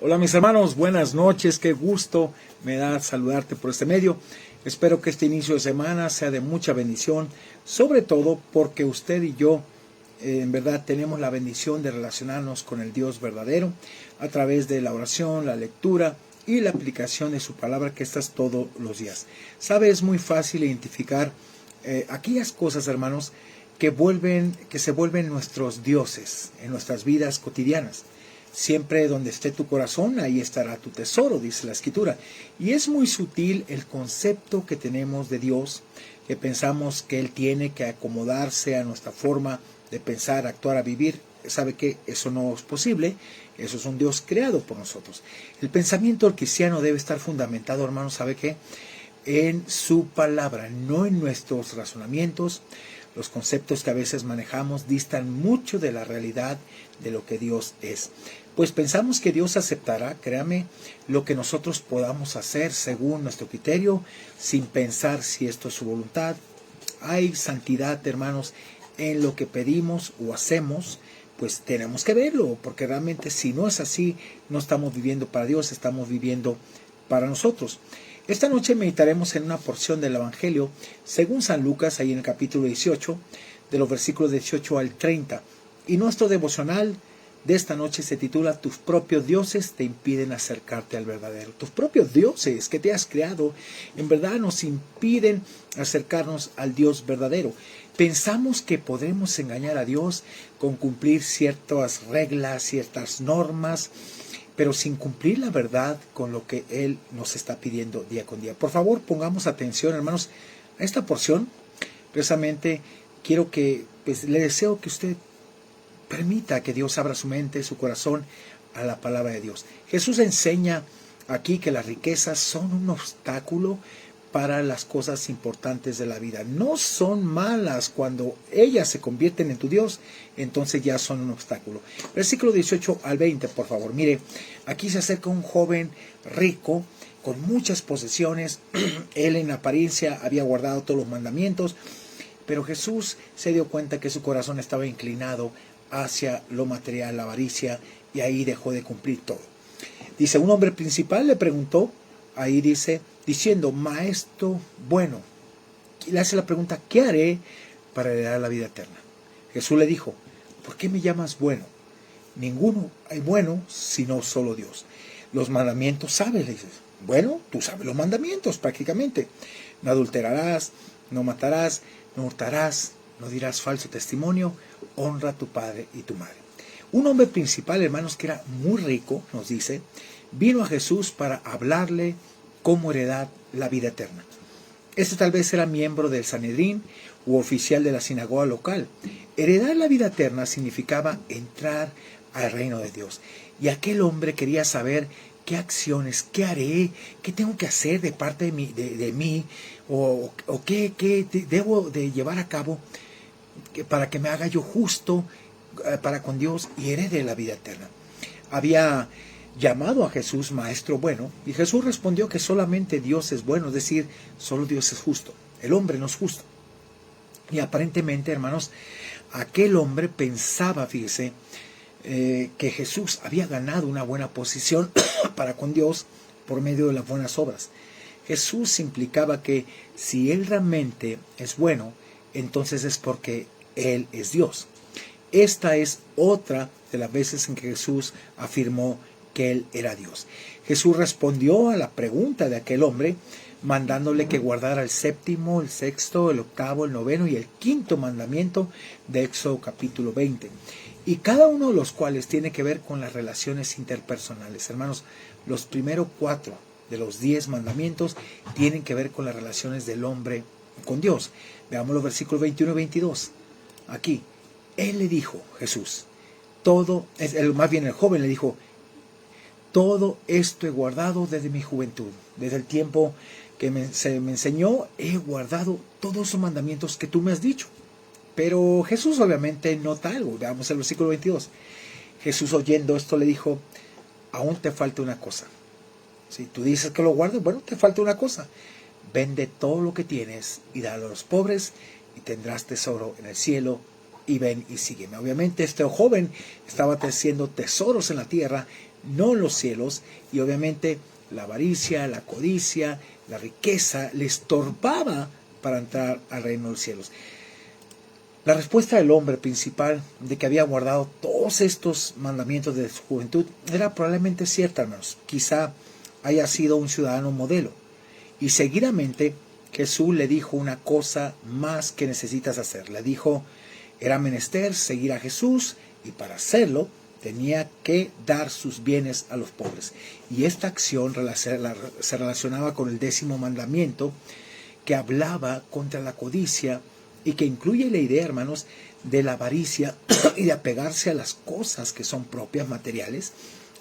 Hola mis hermanos, buenas noches, qué gusto me da saludarte por este medio. Espero que este inicio de semana sea de mucha bendición, sobre todo porque usted y yo en verdad tenemos la bendición de relacionarnos con el Dios verdadero a través de la oración, la lectura y la aplicación de su palabra, que estás todos los días. Sabe, es muy fácil identificar aquellas cosas, hermanos, que se vuelven nuestros dioses en nuestras vidas cotidianas. Siempre donde esté tu corazón, ahí estará tu tesoro, dice la Escritura. Y es muy sutil el concepto que tenemos de Dios, que pensamos que Él tiene que acomodarse a nuestra forma de pensar, actuar, a vivir. Sabe que eso no es posible, eso es un Dios creado por nosotros. El pensamiento del cristiano debe estar fundamentado, hermano, ¿sabe qué? En su palabra, no en nuestros razonamientos. Los conceptos que a veces manejamos distan mucho de la realidad de lo que Dios es. Pues pensamos que Dios aceptará, créame, lo que nosotros podamos hacer según nuestro criterio, sin pensar si esto es su voluntad. Hay santidad, hermanos, en lo que pedimos o hacemos, pues tenemos que verlo, porque realmente si no es así, no estamos viviendo para Dios, estamos viviendo para nosotros. Esta noche meditaremos en una porción del Evangelio según San Lucas, ahí en el capítulo 18, de los versículos 18 al 30. Y nuestro devocional de esta noche se titula Tus propios dioses te impiden acercarte al verdadero. Tus propios dioses que te has creado, en verdad nos impiden acercarnos al Dios verdadero. Pensamos que podremos engañar a Dios con cumplir ciertas reglas, ciertas normas, pero sin cumplir la verdad con lo que Él nos está pidiendo día con día. Por favor, pongamos atención, hermanos, a esta porción. Precisamente quiero que, le deseo que usted permita que Dios abra su mente, su corazón a la palabra de Dios. Jesús enseña aquí que las riquezas son un obstáculo para las cosas importantes de la vida. No son malas cuando ellas se convierten en tu Dios, entonces ya son un obstáculo. Versículo 18 al 20, por favor. Mire, aquí se acerca un joven rico con muchas posesiones. Él en apariencia había guardado todos los mandamientos, pero Jesús se dio cuenta que su corazón estaba inclinado hacia lo material, la avaricia, y ahí dejó de cumplir todo. Dice, un hombre principal le preguntó, ahí dice, diciendo, maestro bueno, y le hace la pregunta, ¿qué haré para heredar la vida eterna? Jesús le dijo, ¿por qué me llamas bueno? Ninguno hay bueno sino solo Dios. Los mandamientos sabes, le dices. Bueno, tú sabes los mandamientos prácticamente. No adulterarás, no matarás, no hurtarás, no dirás falso testimonio, honra a tu padre y tu madre. Un hombre principal, hermanos, que era muy rico, nos dice, vino a Jesús para hablarle cómo heredar la vida eterna. Este tal vez era miembro del Sanedrín u oficial de la sinagoga local. Heredar la vida eterna significaba entrar al reino de Dios. Y aquel hombre quería saber qué acciones, qué haré, qué tengo que hacer de parte de mí, o qué debo de llevar a cabo para que me haga yo justo para con Dios y herede la vida eterna. Había llamado a Jesús maestro bueno, y Jesús respondió que solamente Dios es bueno, es decir, solo Dios es justo, el hombre no es justo. Y aparentemente, hermanos, aquel hombre pensaba, fíjese, que Jesús había ganado una buena posición para con Dios por medio de las buenas obras. Jesús implicaba que si Él realmente es bueno, entonces es porque Él es Dios. Esta es otra de las veces en que Jesús afirmó que Él era Dios. Jesús respondió a la pregunta de aquel hombre, mandándole que guardara el séptimo, el sexto, el octavo, el noveno y el quinto mandamiento de Éxodo capítulo 20. Y cada uno de los cuales tiene que ver con las relaciones interpersonales. Hermanos, los primeros 4 de los 10 mandamientos tienen que ver con las relaciones del hombre con Dios. Veamos los versículos 21 y 22. Aquí, Él le dijo, Jesús, más bien el joven le dijo, todo esto he guardado desde mi juventud, desde el tiempo que se me enseñó, he guardado todos esos mandamientos que tú me has dicho. Pero Jesús obviamente nota algo. Veamos el versículo 22. Jesús oyendo esto le dijo, aún te falta una cosa. Si tú dices que lo guardas, bueno, te falta una cosa. Vende todo lo que tienes y dalo a los pobres y tendrás tesoro en el cielo, y ven y sígueme. Obviamente este joven estaba haciendo tesoros en la tierra, no en los cielos, y obviamente la avaricia, la codicia, la riqueza le estorbaba para entrar al reino de los cielos. La respuesta del hombre principal de que había guardado todos estos mandamientos de su juventud era probablemente cierta, hermanos. Quizá haya sido un ciudadano modelo. Y seguidamente Jesús le dijo una cosa más que necesitas hacer. Le dijo, era menester seguir a Jesús y para hacerlo tenía que dar sus bienes a los pobres. Y esta acción se relacionaba con el 10º mandamiento que hablaba contra la codicia y que incluye la idea, hermanos, de la avaricia y de apegarse a las cosas que son propias materiales,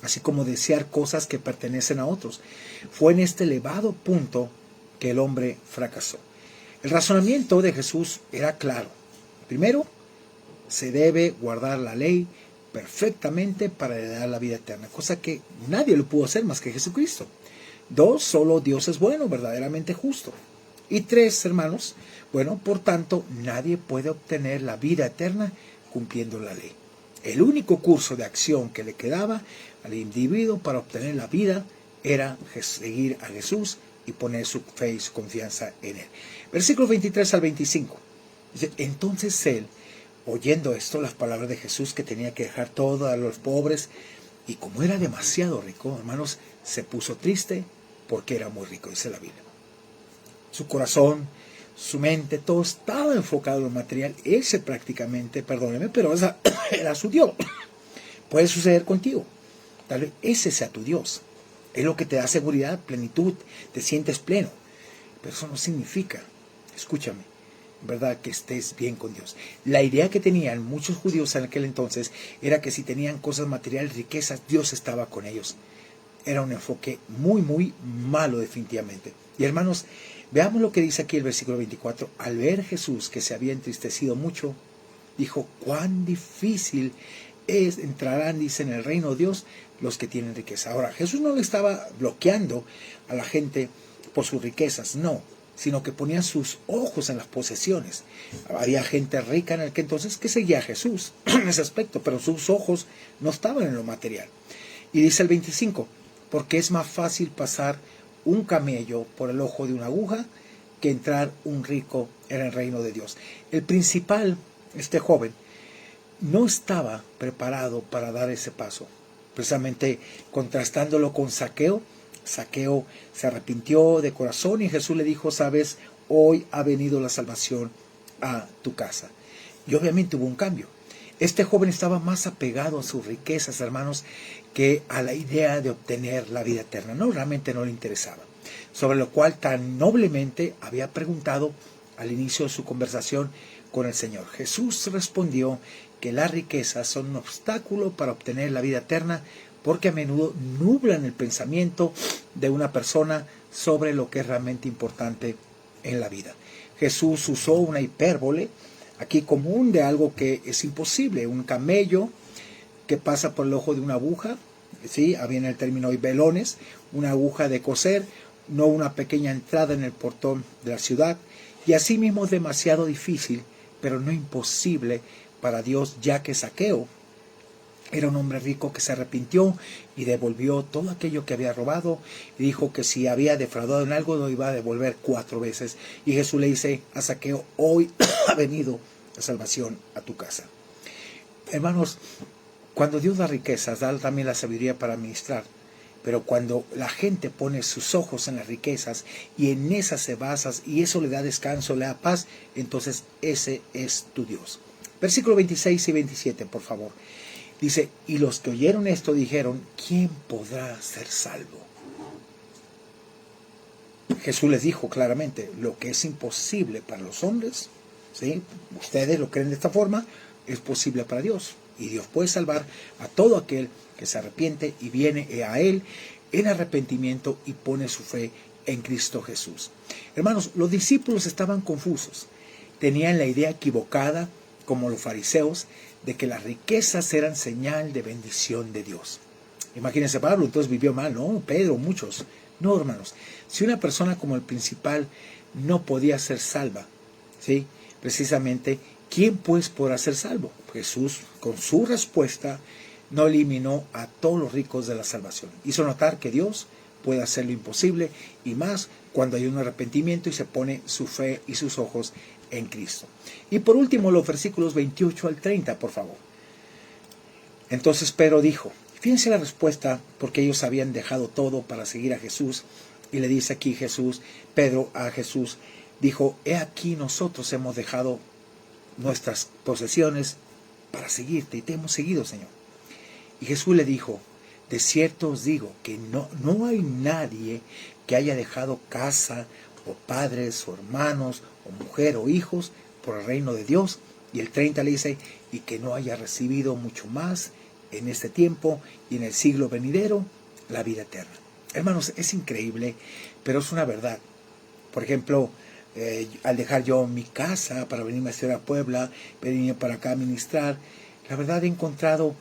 así como desear cosas que pertenecen a otros. Fue en este elevado punto que el hombre fracasó. El razonamiento de Jesús era claro. Primero, se debe guardar la ley perfectamente para heredar la vida eterna, cosa que nadie lo pudo hacer más que Jesucristo. 2, solo Dios es bueno, verdaderamente justo. Y 3, hermanos, bueno, por tanto, nadie puede obtener la vida eterna cumpliendo la ley. El único curso de acción que le quedaba al individuo para obtener la vida era seguir a Jesús y poner su fe y su confianza en él. Versículos 23 al 25. Dice, entonces él, oyendo esto, las palabras de Jesús, que tenía que dejar todo a los pobres, y como era demasiado rico, hermanos, se puso triste porque era muy rico, dice la Biblia. Su corazón, su mente, todo estaba enfocado en lo material. Ese prácticamente, perdóneme, pero esa era su Dios. Puede suceder contigo. Tal vez ese sea tu Dios. Es lo que te da seguridad, plenitud, te sientes pleno. Pero eso no significa, escúchame, ¿verdad?, que estés bien con Dios. La idea que tenían muchos judíos en aquel entonces era que si tenían cosas materiales, riquezas, Dios estaba con ellos. Era un enfoque muy, muy malo definitivamente. Y hermanos, veamos lo que dice aquí el versículo 24. Al ver Jesús que se había entristecido mucho, dijo, cuán difícil es entrarán, dice, en el reino de Dios los que tienen riqueza. Ahora, Jesús no le estaba bloqueando a la gente por sus riquezas, no, sino que ponía sus ojos en las posesiones. Había gente rica en aquel entonces que seguía a Jesús en ese aspecto, pero sus ojos no estaban en lo material. Y dice el 25, porque es más fácil pasar un camello por el ojo de una aguja que entrar un rico en el reino de Dios. El principal, este joven, no estaba preparado para dar ese paso. Precisamente contrastándolo con Zaqueo, Zaqueo se arrepintió de corazón y Jesús le dijo, sabes, hoy ha venido la salvación a tu casa. Y obviamente hubo un cambio. Este joven estaba más apegado a sus riquezas, hermanos, que a la idea de obtener la vida eterna. No, realmente no le interesaba. Sobre lo cual tan noblemente había preguntado al inicio de su conversación con el Señor. Jesús respondió que las riquezas son un obstáculo para obtener la vida eterna porque a menudo nublan el pensamiento de una persona sobre lo que es realmente importante en la vida. Jesús usó una hipérbole aquí común de algo que es imposible, un camello que pasa por el ojo de una aguja, ¿sí? Viene el término hoy velones, una aguja de coser, no una pequeña entrada en el portón de la ciudad, y asimismo es demasiado difícil, pero no imposible para Dios, ya que Zaqueo era un hombre rico que se arrepintió y devolvió todo aquello que había robado y dijo que si había defraudado en algo lo iba a devolver 4 veces. Y Jesús le dice a Zaqueo, hoy ha venido la salvación a tu casa. Hermanos, cuando Dios da riquezas, da también la sabiduría para administrar. Pero cuando la gente pone sus ojos en las riquezas y en esas se basa y eso le da descanso, le da paz, entonces ese es tu Dios. Versículo 26 y 27, por favor. Dice, y los que oyeron esto dijeron, ¿quién podrá ser salvo? Jesús les dijo claramente, lo que es imposible para los hombres, ¿sí? Ustedes lo creen de esta forma, es posible para Dios. Y Dios puede salvar a todo aquel que se arrepiente y viene a Él en arrepentimiento y pone su fe en Cristo Jesús. Hermanos, los discípulos estaban confusos. Tenían la idea equivocada, como los fariseos, de que las riquezas eran señal de bendición de Dios. Imagínense, Pablo entonces vivió mal, ¿no? Pedro, muchos. No, hermanos. Si una persona como el principal no podía ser salva, ¿sí? Precisamente, ¿quién pues podrá ser salvo? Jesús, con su respuesta, no eliminó a todos los ricos de la salvación. Hizo notar que Dios puede hacer lo imposible y más cuando hay un arrepentimiento y se pone su fe y sus ojos en Cristo. Y por último, los versículos 28 al 30, por favor. Entonces Pedro dijo, fíjense la respuesta, porque ellos habían dejado todo para seguir a Jesús. Y le dice aquí Pedro a Jesús, dijo, he aquí nosotros hemos dejado nuestras posesiones para seguirte y te hemos seguido, Señor. Y Jesús le dijo, de cierto os digo que no hay nadie que haya dejado casa o padres o hermanos o mujer o hijos por el reino de Dios. Y el 30 le dice, y que no haya recibido mucho más en este tiempo y en el siglo venidero, la vida eterna. Hermanos, es increíble, pero es una verdad. Por ejemplo, al dejar yo mi casa para venirme a Ciudad Puebla, venir para acá a ministrar, la verdad he encontrado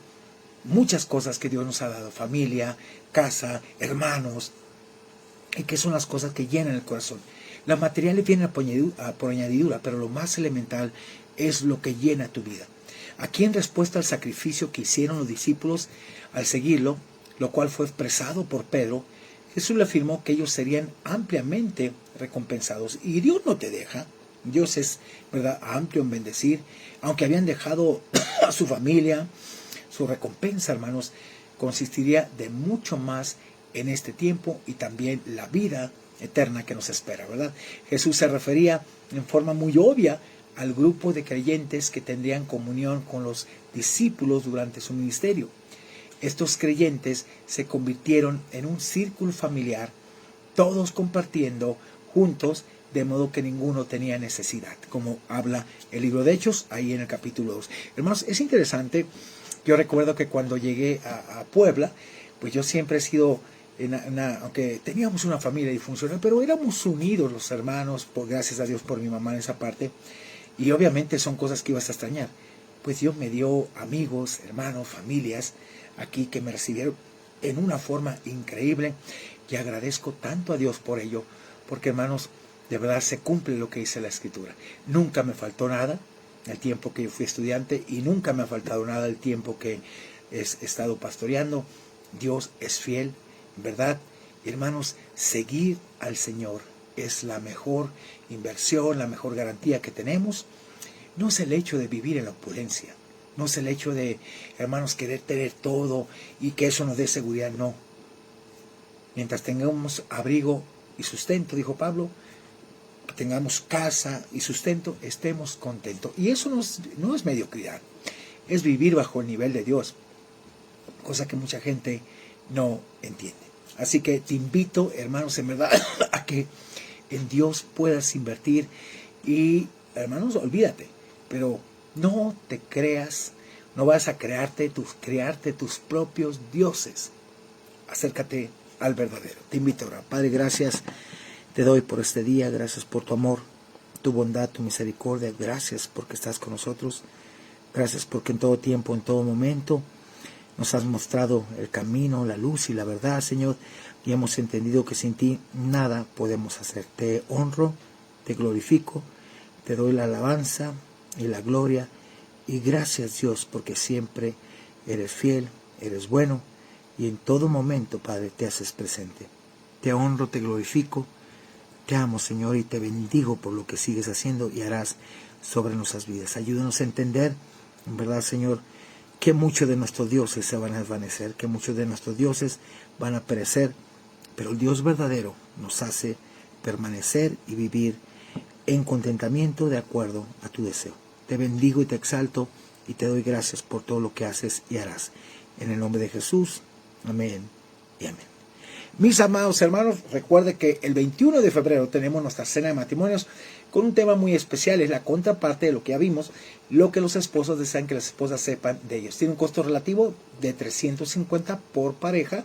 muchas cosas que Dios nos ha dado, familia, casa, hermanos, y que son las cosas que llenan el corazón. Las materiales vienen por añadidura, pero lo más elemental es lo que llena tu vida. Aquí, en respuesta al sacrificio que hicieron los discípulos al seguirlo, lo cual fue expresado por Pedro, Jesús le afirmó que ellos serían ampliamente recompensados. Y Dios no te deja. Dios es, ¿verdad?, amplio en bendecir. Aunque habían dejado a su familia, su recompensa, hermanos, consistiría de mucho más en este tiempo y también la vida eterna que nos espera, ¿verdad? Jesús se refería en forma muy obvia al grupo de creyentes que tendrían comunión con los discípulos durante su ministerio. Estos creyentes se convirtieron en un círculo familiar, todos compartiendo juntos, de modo que ninguno tenía necesidad, como habla el libro de Hechos, ahí en el capítulo 2. Hermanos, es interesante. Yo recuerdo que cuando llegué a Puebla, pues yo siempre he sido, aunque teníamos una familia disfuncional, pero éramos unidos los hermanos, gracias a Dios por mi mamá en esa parte, y obviamente son cosas que ibas a extrañar. Pues Dios me dio amigos, hermanos, familias aquí que me recibieron en una forma increíble, y agradezco tanto a Dios por ello, porque, hermanos, de verdad se cumple lo que dice la Escritura. Nunca me faltó nada el tiempo que yo fui estudiante, y nunca me ha faltado nada el tiempo que he estado pastoreando. Dios es fiel, ¿verdad? Hermanos, seguir al Señor es la mejor inversión, la mejor garantía que tenemos. No es el hecho de vivir en la opulencia, no es el hecho de, hermanos, querer tener todo y que eso nos dé seguridad, no. Mientras tengamos abrigo y sustento, dijo Pablo, tengamos casa y sustento, estemos contentos. Y eso no es mediocridad, es vivir bajo el nivel de Dios, cosa que mucha gente no entiende. Así que te invito, hermanos, en verdad, a que en Dios puedas invertir. Y, hermanos, olvídate, pero no te creas, no vas a crearte tus propios dioses. Acércate al verdadero. Te invito a orar. Padre, gracias te doy por este día, gracias por tu amor, tu bondad, tu misericordia, gracias porque estás con nosotros, gracias porque en todo tiempo, en todo momento, nos has mostrado el camino, la luz y la verdad, Señor, y hemos entendido que sin ti nada podemos hacer. Te honro, te glorifico, te doy la alabanza y la gloria, y gracias, Dios, porque siempre eres fiel, eres bueno, y en todo momento, Padre, te haces presente. Te honro, te glorifico, te amo, Señor, y te bendigo por lo que sigues haciendo y harás sobre nuestras vidas. Ayúdanos a entender, en verdad, Señor, que muchos de nuestros dioses se van a desvanecer, que muchos de nuestros dioses van a perecer, pero el Dios verdadero nos hace permanecer y vivir en contentamiento de acuerdo a tu deseo. Te bendigo y te exalto y te doy gracias por todo lo que haces y harás. En el nombre de Jesús, amén y amén. Mis amados hermanos, recuerde que el 21 de febrero tenemos nuestra cena de matrimonios con un tema muy especial. Es la contraparte de lo que ya vimos, lo que los esposos desean que las esposas sepan de ellos. Tiene un costo relativo de $350 por pareja.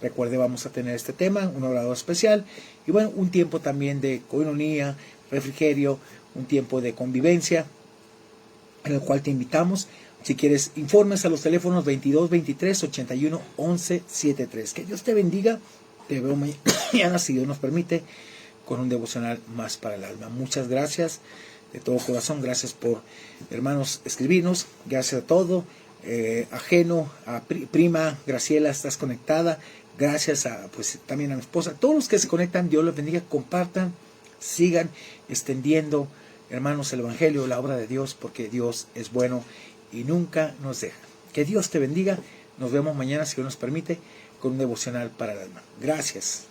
Recuerde, vamos a tener este tema, un orador especial y bueno, un tiempo también de coinonía, refrigerio, un tiempo de convivencia en el cual te invitamos. Si quieres, informes a los teléfonos 22 23 81 11 73. Que Dios te bendiga. Te veo mañana, si Dios nos permite, con un devocional más para el alma. Muchas gracias de todo corazón. Gracias por, hermanos, escribirnos. Gracias a todo. ajeno, a prima Graciela, estás conectada, gracias a, pues también a mi esposa, todos los que se conectan, Dios los bendiga, compartan, sigan extendiendo, hermanos, el Evangelio, la obra de Dios, porque Dios es bueno y nunca nos deja. Que Dios te bendiga, nos vemos mañana, si Dios nos permite, con un devocional para el alma. Gracias.